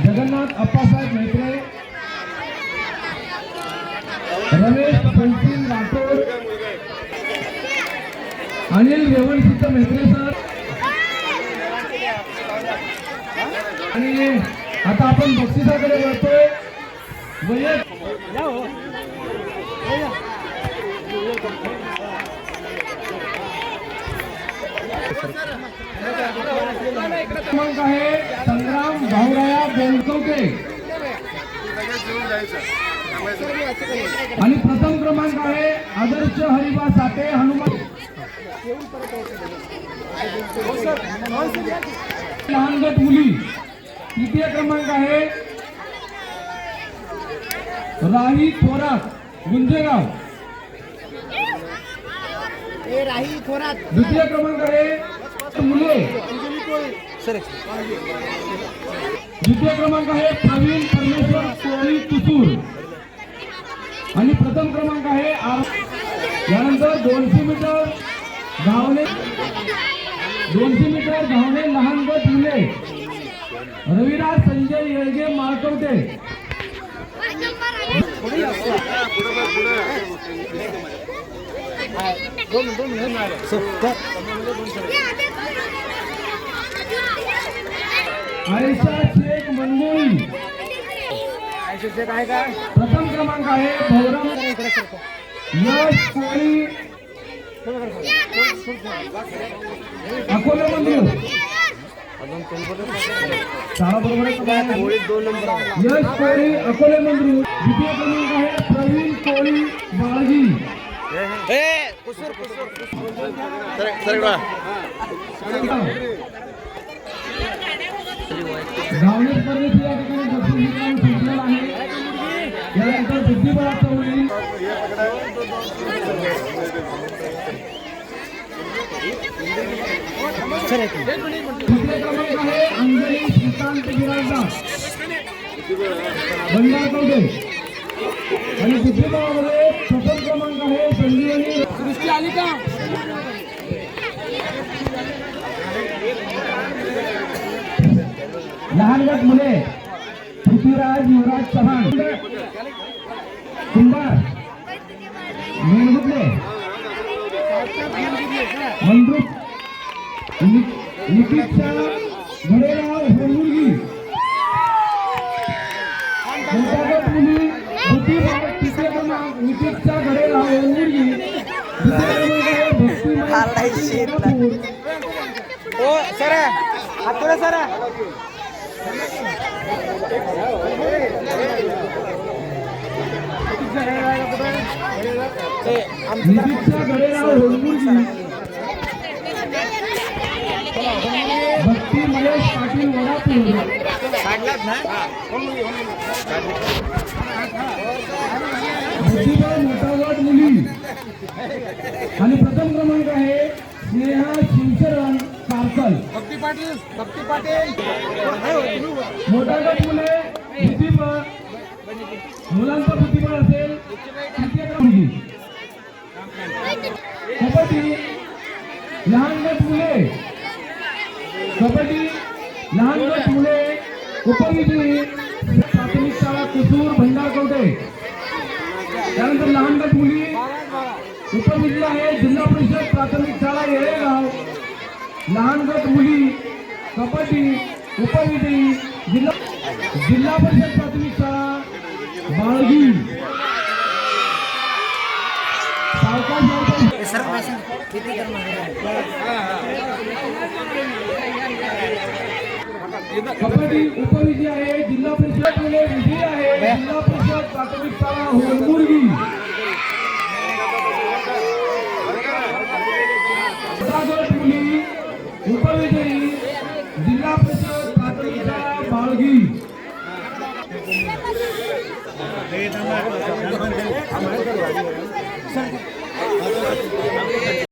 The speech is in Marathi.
जगन्नाथ अप्पासाहेब मेत्रे, रमेश फलसिंग राठोड, अनिल रेवणसिद्ध मेत्रे सर. आणि आता आपण बक्षिसाकडे वळतोय. क्रमांक आहे संग्राम भाऊराया बेलकवटे आणि प्रथम क्रमांक आहे आदर्श हरिबा साठे हनुमान. लहान गट मुली तृतीय क्रमांक आहे राही थोरात गुंजेगाव. राही थोरात द्वितीय क्रमांक आहे मुले. द्वितीय क्रमांक आहे प्रवीण परमेश्वर कोळी तुसूर आणि प्रथम क्रमांक आहे. यानंतर 200 मीटर धावणे लहान गट मुले रविराज संजय येळगे माळकवटे. आयशा शेख मनगोळी प्रथम क्रमांक आहे. भौरम यश कोळी अकोले मंदिर. शाळा बरोबर यश कोळी अकोले मंदिर. द्वितीय क्रमांक आहे प्रवीण कोळी बाळगी. धावणे स्पर्धेची या ठिकाणी बक्षीस संपलेला आहे. यानंतर बुद्धिबळाचा होईल. दुसरे क्रमांक आहे अंजली श्रीकांत गिराजदार बंडारकवटे आणि बुद्धिबळामध्ये प्रथम क्रमांक आहे संजीवनी दृष्टी आली का. लहान गट मुले पृथ्वीराज युवराज चव्हाण कुंभार मेणगुटले मंद्रुप नितीक्षा घडेराव होळमुर्गी. मोठा गट मुली बुद्धिबळ तिसरे क्रमांक नितीक्षा घडेराव होळमुर्गी. दुसरे क्रमांक आहे भक्ती ओ सर हातोडे सर नितीक्षा घडेराव होळमुर्गी. भक्ती महेश पाटील वडापूर. बुद्धिबळ मोठा गट मुली आणि प्रथम क्रमांक आहे स्नेहा शिवशरण कारकल. भक्ती पाटील मोठा गट मुले बुद्धिबळ मुलांचा बुद्धिबळ असेल. तृतीय क्रमांक कबड्डी लहान गट मुले कबड्डी लहान गट मुले उपविधी प्राथमिक शाळा कुसूर भंडारकवटे. त्यानंतर लहान गट मुली उपविधी आहे जिल्हा परिषद प्राथमिक शाळा येळेगाव. लहान गट मुली कबड्डी उपविधी जिल्हा परिषद प्राथमिक शाळा बाळगी. कबड्डी उपविधी आहे जिल्हा परिषद मुले विधी आहे जिल्हा परिषद प्राथमिक शाळा होळमुर्गी. गट मुली उपविधी जिल्हा परिषद प्राथमिक शाळा बाळगी.